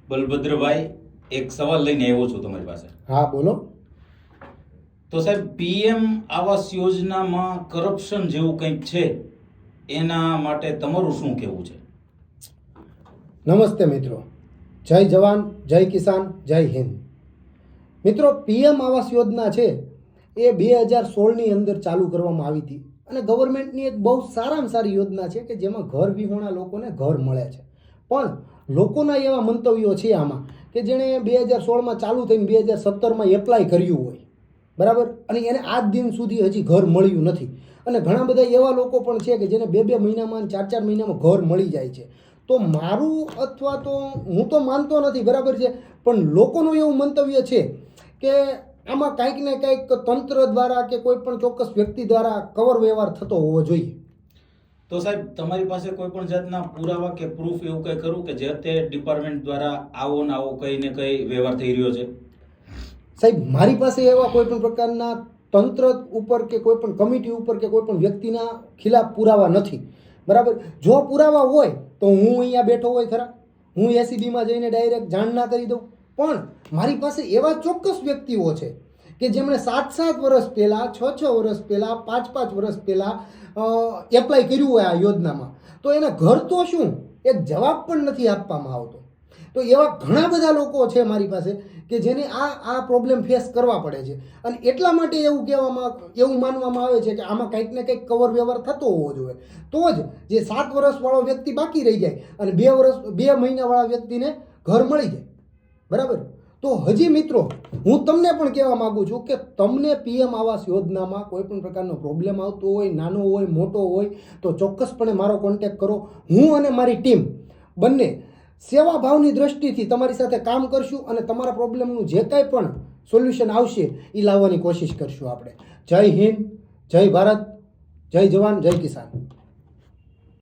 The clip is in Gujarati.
બલભદ્રભાઈ, એક સવાલ લઈને આવ્યો છું તમારી પાસે. હા બોલો. તો સાહેબ, પીએમ આવાસ યોજનામાં કરપ્શન જેવું કંઈક છે, એના માટે તમારું શું કહેવું છે? નમસ્તે મિત્રો, જય જવાન, જય કિસાન, જય હિન્દ. મિત્રો, પીએમ આવાસ યોજના છે એ 2016ની અંદર ચાલુ કરવામાં આવી હતી અને ગવર્મેન્ટની એક બહુ સારામાં સારી યોજના છે કે જેમાં ઘર વિહોણા લોકોને ઘર મળે છે. પણ લોકોના એવા મંતવ્યો છે આમાં કે જેણે 2016માં ચાલુ થઈને 2017માં એપ્લાય કર્યું હોય, બરાબર, અને એને આજ દિન સુધી હજી ઘર મળ્યું નથી. અને ઘણા બધા એવા લોકો પણ છે કે જેને 2-2 મહિનામાં 4-4 મહિનામાં ઘર મળી જાય છે. તો મારું અથવા તો હું તો માનતો નથી, બરાબર છે, પણ લોકોનું એવું મંતવ્ય છે કે આમાં કાંઈક ને કાંઈક તંત્ર દ્વારા કે કોઈ પણ ચોક્કસ વ્યક્તિ દ્વારા કવર વ્યવહાર થતો હોવો જોઈએ. તો સાહેબ, તમારી પાસે કોઈ પણ જાતના પુરાવા કે પ્રૂફ એવું કંઈ ખરું કે જે તે ડિપાર્ટમેન્ટ દ્વારા આવો ને આવો કઈ ને કઈ વ્યવહાર થઈ રહ્યો છે? સાહેબ, મારી પાસે એવા કોઈ પણ પ્રકારના તંત્ર ઉપર કે કોઈ પણ કમિટી ઉપર કે કોઈ પણ વ્યક્તિના ખિલાફ પુરાવા નથી, બરાબર. જો પુરાવા હોય તો હું અહીંયા બેઠો હોય ખરા, હું એસીબીમાં જઈને ડાયરેક્ટ જાણ ના કરી દઉં. પણ મારી પાસે એવા ચોક્કસ વ્યક્તિઓ છે કે જેમણે 7-7 વર્ષ પહેલાં, 6-6 વર્ષ પહેલાં, 5-5 વર્ષ પહેલાં એપ્લાય કર્યું હોય આ યોજનામાં, તો એના ઘર તો શું એક જવાબ પણ નથી આપવામાં આવતો. તો એવા ઘણા બધા લોકો છે મારી પાસે કે જેને આ પ્રોબ્લેમ ફેસ કરવા પડે છે. અને એટલા માટે એવું માનવામાં આવે છે કે આમાં કંઈક ને કંઈક કવર વ્યવહાર થતો હોવો જોઈએ, તો જ જે 7 વર્ષવાળો વ્યક્તિ બાકી રહી જાય અને 2 મહિનાવાળા વ્યક્તિને ઘર મળી જાય, બરાબર. તો હજી મિત્રો, હું તમને પણ કહેવા માગું છું કે તમને પીએમ આવાસ યોજનામાં કોઈ પણ પ્રકારનો પ્રોબ્લેમ આવતો હોય, નાનો હોય મોટો હોય, તો ચોક્કસપણે મારો કોન્ટેક્ટ કરો. હું અને મારી ટીમ બંને સેવા ભાવની દ્રષ્ટિથી તમારી સાથે કામ કરશું અને તમારા પ્રોબ્લેમનું જે કાંઈ પણ સોલ્યુશન આવશે એ લાવવાની કોશિશ કરશું આપણે. જય હિન્દ, જય ભારત, જય જવાન, જય કિસાન.